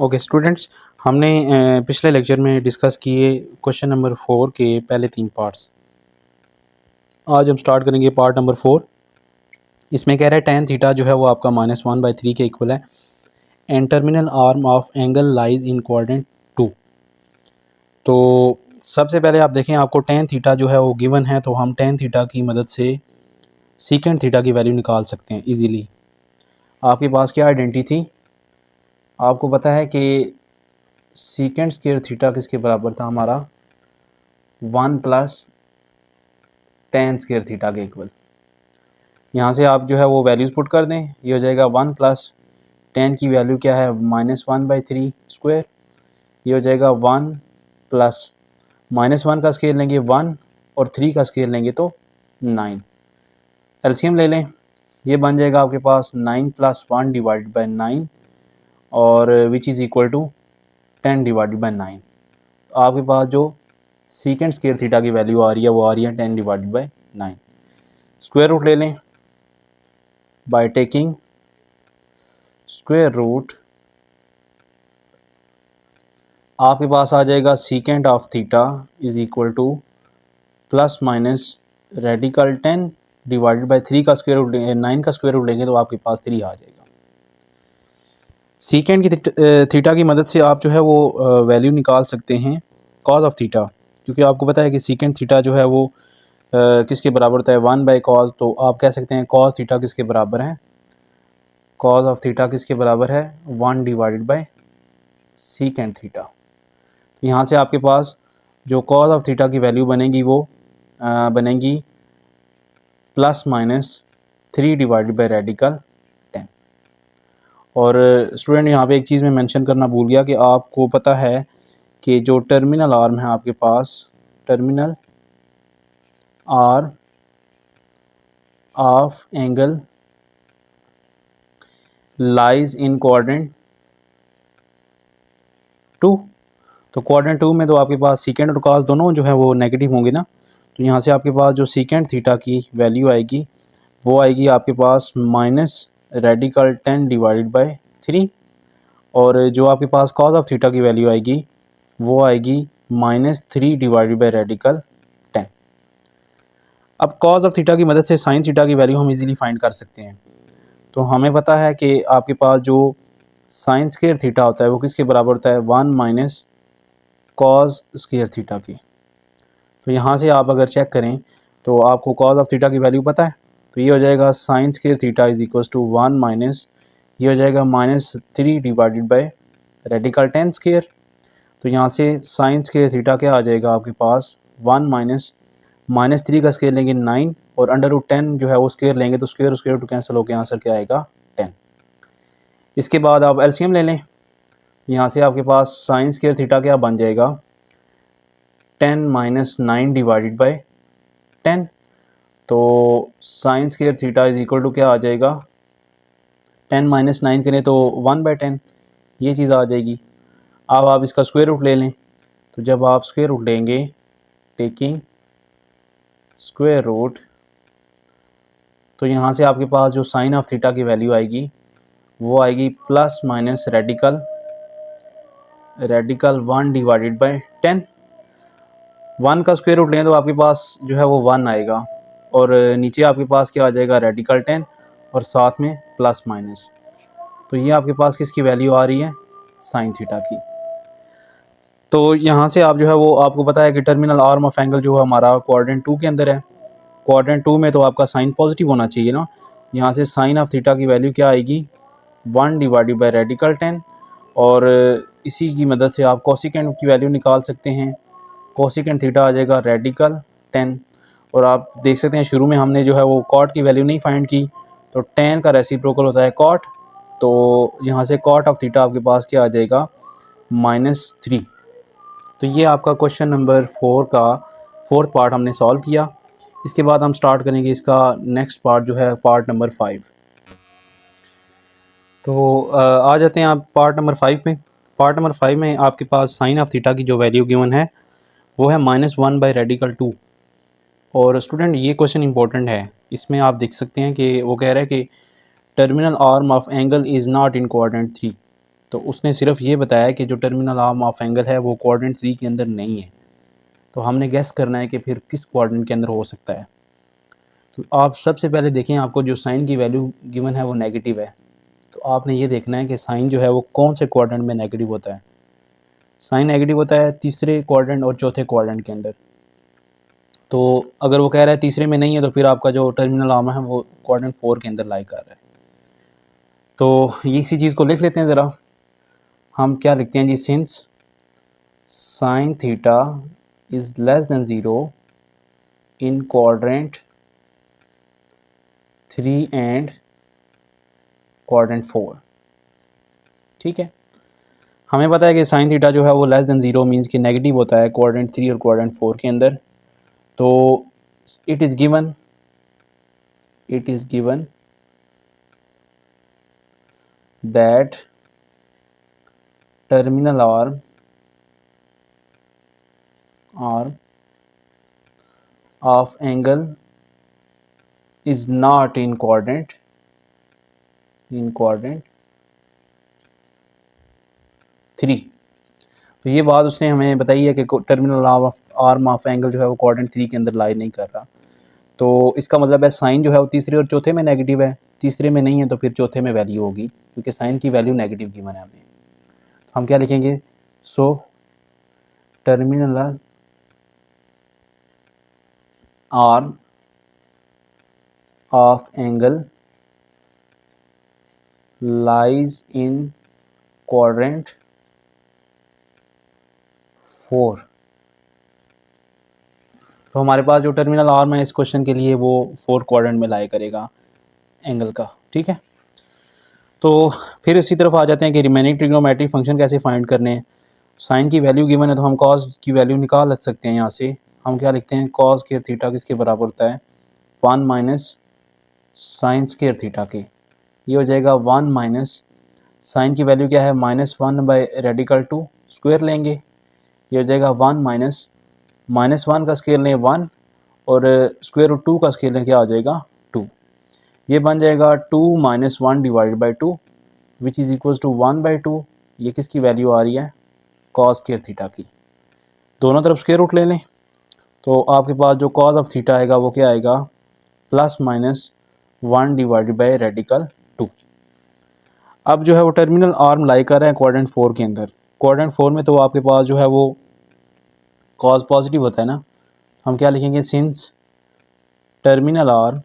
Okay students, हमने पिछले lecture में डिस्कस किए क्वेश्चन नंबर 4 के पहले 3 पार्ट्स। आज हम स्टार्ट करेंगे पार्ट नंबर 4। इसमें कह रहा है tan थीटा जो है वो आपका -1/3 के इक्वल है and terminal arm of angle lies in quadrant 2। तो सबसे पहले आप देखें, आपको tan थीटा जो है वो गिवन है, तो हम tan थीटा की मदद से सीकेंट थीटा की वैल्यू निकाल सकते हैं ईजीली। आपके पास क्या आइडेंटिटी थी? आपको पता है कि सीकेंट स्क्वायर थीटा किसके बराबर था हमारा? 1 + tan स्क्वायर थीटा के इक्वल। यहाँ से आप जो है वो वैल्यूज़ पुट कर दें, ये हो जाएगा 1 + tan की वैल्यू क्या है? -1/3 स्क्वायर। ये हो जाएगा 1 + -1 का स्केयर लेंगे 1 और 3 का स्केयर लेंगे तो 9। एलसीएम ले लें, ये बन जाएगा आपके पास 9 + 1 / 9 और विच इज़ इक्वल टू 10 / 9। आपके पास जो सीकेंट स्क्वायर थीटा की वैल्यू आ रही है वो आ रही है 10 / 9। स्क्वायर रूट ले लें बाय टेकिंग स्क्वायर रूट, आपके पास आ जाएगा secant of theta is equal to ± radical 10 / 3 का स्क्वायर रूट, 9 का स्क्वायर रूट लेंगे तो आपके पास 3 आ जाएगा। सीकेंट की थीटा की मदद से आप जो है वो वैल्यू निकाल सकते हैं कॉज ऑफ थीटा, क्योंकि आपको पता है कि सीकेंट थीटा जो है वो किसके बराबर होता है? 1/cos। तो आप कह सकते हैं cos थीटा किसके बराबर है? cos ऑफ थीटा किसके बराबर है? 1 / सीकेंट थीटा। तो यहाँ से आपके पास जो cos ऑफ थीटा की वैल्यू बनेगी वो बनेगी ±3 / रेडिकल 10। और स्टूडेंट यहाँ पे एक चीज़ मैं मेंशन करना भूल गया कि आपको पता है कि जो टर्मिनल आर्म है आपके पास, terminal arm of angle lies in quadrant 2। तो क्वाड्रेंट 2 में तो आपके पास सीकेंट और कॉस दोनों जो है वो नेगेटिव होंगे ना। तो यहाँ से आपके पास जो सीकेंट थीटा की वैल्यू आएगी वो आएगी आपके पास -रेडिकल 10 / 3 और जो आपके पास कॉस ऑफ थीटा की वैल्यू आएगी वो आएगी -3 / रेडिकल 10। अब कॉस ऑफ थीटा की मदद से साइन थीटा की वैल्यू हम इजीली फाइंड कर सकते हैं। तो हमें पता है कि आपके पास जो साइन स्क्वायर थीटा होता है वो किसके बराबर होता है? 1 - कॉस स्क्वायर थीटा की। तो यहाँ से आप अगर चेक करें तो आपको कॉस ऑफ थीटा की वैल्यू पता है, तो ये हो जाएगा sine square theta is equal to 1 ये हो जाएगा -3 / रेडिकल 10 स्क्वायर। तो यहाँ से साइन स्क्वायर थीटा क्या आ जाएगा आपके पास? 1 - -3 का स्क्वायर लेंगे 9 और √10 जो है वो स्क्वायर लेंगे तो स्क्वायर टू कैंसिल होकर आंसर क्या आएगा? 10। इसके बाद आप एलसीएम ले लें, यहाँ से आपके पास साइन स्क्वायर थीटा क्या बन जाएगा? 10 - 9 / 10। तो sine square theta is equal to क्या आ जाएगा? 10 - 9 करें तो 1/10, ये चीज़ आ जाएगी। अब आप इसका स्क्वायर रूट ले लें, तो जब आप स्क्वायर रूट लेंगे टेकिंग स्क्वायर रूट, तो यहाँ से आपके पास जो साइन ऑफ थीटा की वैल्यू आएगी वो आएगी ± रेडिकल 1 / 10। 1 का स्क्वायर रूट लें तो आपके पास जो है वो 1 आएगा और नीचे आपके पास क्या आ जाएगा? रेडिकल 10 और साथ में प्लस माइनस। तो ये आपके पास किसकी वैल्यू आ रही है? साइन थीटा की। तो यहाँ से आप जो है वो, आपको पता है कि टर्मिनल आर्म ऑफ एंगल जो है हमारा क्वाड्रेंट 2 के अंदर है। क्वाड्रेंट 2 में तो आपका साइन पॉजिटिव होना चाहिए ना। यहाँ से साइन ऑफ थीटा की वैल्यू क्या आएगी? 1 / रेडिकल 10 और इसी की मदद से आप कोसिकेंट की वैल्यू निकाल सकते हैं। कोसिकेंट थीटा आ जाएगा रेडिकल 10 और आप देख सकते हैं शुरू में हमने जो है वो कॉट की वैल्यू नहीं फाइंड की, तो 10 का रेसिप्रोकल होता है कॉट। तो यहाँ से कॉट ऑफ थीटा आपके पास क्या आ जाएगा? -3। तो ये आपका क्वेश्चन नंबर 4 का 4th पार्ट हमने सॉल्व किया। इसके बाद हम स्टार्ट करेंगे इसका नेक्स्ट पार्ट जो है पार्ट नंबर 5। तो आ जाते हैं आप पार्ट नंबर 5 में। पार्ट नंबर 5 में आपके पास साइन ऑफ थीटा की जो वैल्यू गिवन है वो है -1 / रेडिकल 2। और स्टूडेंट ये क्वेश्चन इंपॉर्टेंट है, इसमें आप देख सकते हैं कि वो कह रहा है कि terminal arm of angle is not in quadrant 3। तो उसने सिर्फ ये बताया कि जो टर्मिनल आर्म ऑफ एंगल है वो क्वाड्रेंट 3 के अंदर नहीं है। तो हमने गेस करना है कि फिर किस क्वाड्रेंट के अंदर हो सकता है। तो आप सबसे पहले देखें, आपको जो साइन की वैल्यू गिवन है वो नेगेटिव है, तो आपने ये देखना है कि साइन जो है वो कौन से क्वाड्रेंट में नेगेटिव होता है। साइन नेगेटिव होता है तीसरे क्वाड्रेंट और चौथे क्वाड्रेंट के अंदर। तो अगर वो कह रहा है तीसरे में नहीं है, तो फिर आपका जो टर्मिनल आर्म है वो क्वाड्रेंट 4 के अंदर लाई कर रहा है। तो ये इसी चीज़ को लिख लेते हैं ज़रा। हम क्या लिखते हैं जी, since sine theta is less than 0 in quadrant 3 and quadrant 4। ठीक है, हमें पता है कि साइन थीटा जो है वो लेस देन 0 मीन्स कि नेगेटिव होता है क्वाड्रेंट 3 और क्वाड्रेंट 4 के अंदर। तो it is given that terminal arm of angle is not in quadrant 3। तो ये बात उसने हमें बताई है कि टर्मिनल आर्म ऑफ एंगल जो है वो क्वाड्रेंट 3 के अंदर लाई नहीं कर रहा। तो इसका मतलब है साइन जो है वो तीसरे और चौथे में नेगेटिव है, तीसरे में नहीं है तो फिर चौथे में वैल्यू होगी, क्योंकि साइन की वैल्यू नेगेटिव गिवन है हमें। तो हम क्या लिखेंगे, so terminal arm of angle lies in quadrant 4। तो हमारे पास जो टर्मिनल आर्म है इस क्वेश्चन के लिए वो 4 क्वाड्रेंट में लाई करेगा एंगल का। ठीक है, तो फिर इसी तरफ आ जाते हैं कि रिमेनिंग ट्रिग्नोमेट्रिक फंक्शन कैसे फाइंड करने हैं। साइन की वैल्यू गिवन है तो हम कॉस की वैल्यू निकाल सकते हैं। यहाँ से हम क्या लिखते हैं, कॉस स्क्वायर थीटा किसके बराबर होता है, 1 माइनस साइन स्क्वायर थीटा के। ये हो जाएगा 1 माइनस साइन की वैल्यू क्या है, -1 बाई रेडिकल 2 स्क्वायर लेंगे। ये हो जाएगा 1 माइनस -1 का स्केयर लें 1 और स्क्वायर रूट 2 का स्केयर लें क्या हो जाएगा 2। ये बन जाएगा 2 minus 1 divide by 2 which is equal to 1/2। ये किसकी वैल्यू आ रही है, कॉस स्क्वायर थीटा की। दोनों तरफ स्क्वायर रूट ले लें तो आपके पास जो कॉस ऑफ थीटा आएगा वो क्या आएगा, +-1 डिवाइडेड बाई रेडिकल 2। अब जो है वो टर्मिनल आर्म लाई कर रहे हैं क्वाड्रेंट 4 के अंदर। क्वाड्रेंट 4 में तो आपके पास जो है वो कॉस पॉजिटिव होता है ना। हम क्या लिखेंगे, since terminal arm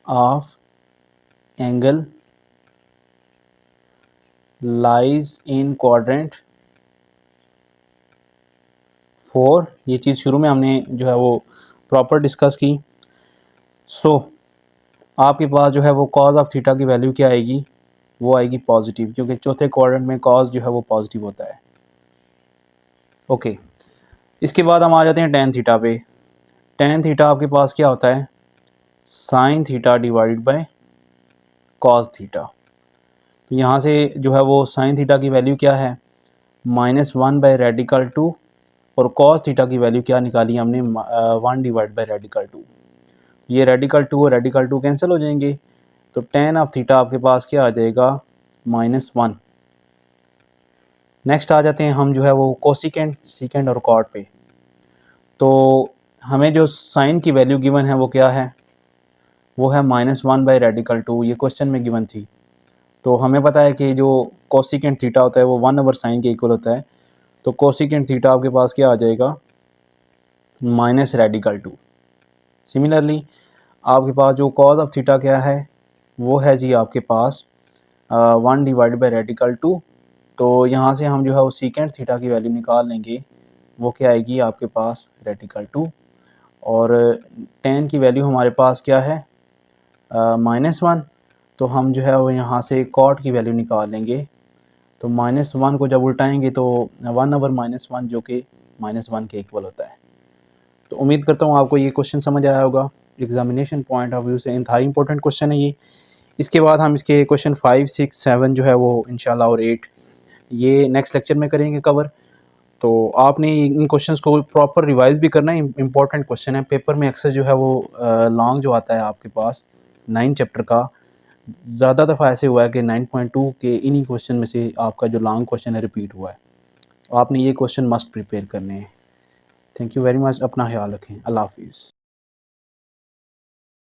of angle lies in quadrant 4। ये चीज़ शुरू में हमने जो है वो प्रॉपर डिस्कस की। सो आपके पास जो है वो कॉस ऑफ थीटा की वैल्यू क्या आएगी, वो आएगी पॉजिटिव, क्योंकि चौथे क्वाड्रेंट में कॉस जो है वो पॉजिटिव होता है। ओके, इसके बाद हम आ जाते हैं टेन थीटा पे। टेन थीटा आपके पास क्या होता है, sine theta divided by cos theta. तो यहाँ से जो है वो साइन थीटा की वैल्यू क्या है, -1 बाई रेडिकल 2 और कॉस थीटा की वैल्यू क्या निकाली हमने, 1 डिवाइड बाई रेडिकल 2। ये रेडिकल 2 और रेडिकल 2 कैंसिल हो जाएंगे, तो टेन ऑफ थीटा आपके पास क्या आ जाएगा, -1। नेक्स्ट आ जाते हैं हम जो है वो कोसिकेंट, सीकेंट और कॉट पे। तो हमें जो साइन की वैल्यू गिवन है वो क्या है, वो है -1 बाई रेडिकल 2। ये क्वेश्चन में गिवन थी। तो हमें पता है कि जो कोसिकेंट थीटा होता है वो 1/sin के इक्वल होता है। तो कोसिकेंट थीटा आपके पास क्या आ जाएगा, -रेडिकल 2। सिमिलरली आपके पास जो कॉस ऑफ थीटा क्या है, वो है जी आपके पास 1 डिवाइड बाई रेडिकल 2। तो यहाँ से हम जो है वो सीकेंट थीटा की वैल्यू निकाल लेंगे, वो क्या आएगी आपके पास रेडिकल 2। और टेन की वैल्यू हमारे पास क्या है, -1। तो हम जो है वो यहाँ से कॉट की वैल्यू निकाल लेंगे। तो -1 को जब उल्टाएंगे तो 1/-1 जो कि -1 के इक्वल होता है। तो उम्मीद करता हूँ आपको ये क्वेश्चन समझ आया होगा। एग्जामिनेशन पॉइंट ऑफ व्यू से इंतहाई इंपॉर्टेंट क्वेश्चन है ये। इसके बाद हम इसके क्वेश्चन 5, 6, 7 जो है वो इंशाल्लाह और 8 ये नेक्स्ट लेक्चर में करेंगे कवर। तो आपने इन क्वेश्चंस को प्रॉपर रिवाइज भी करना है, इंपॉर्टेंट क्वेश्चन है। पेपर में अक्सर जो है वो लॉन्ग जो आता है आपके पास 9 चैप्टर का ज़्यादा दफ़ा ऐसे हुआ है कि 9.2 के इन्हीं क्वेश्चन में से आपका जो लॉन्ग क्वेश्चन है रिपीट हुआ है। तो आपने ये क्वेश्चन मस्ट प्रिपेयर करने हैं। थैंक यू वेरी मच, अपना ख्याल रखें। अल्लाह हाफ़िज़।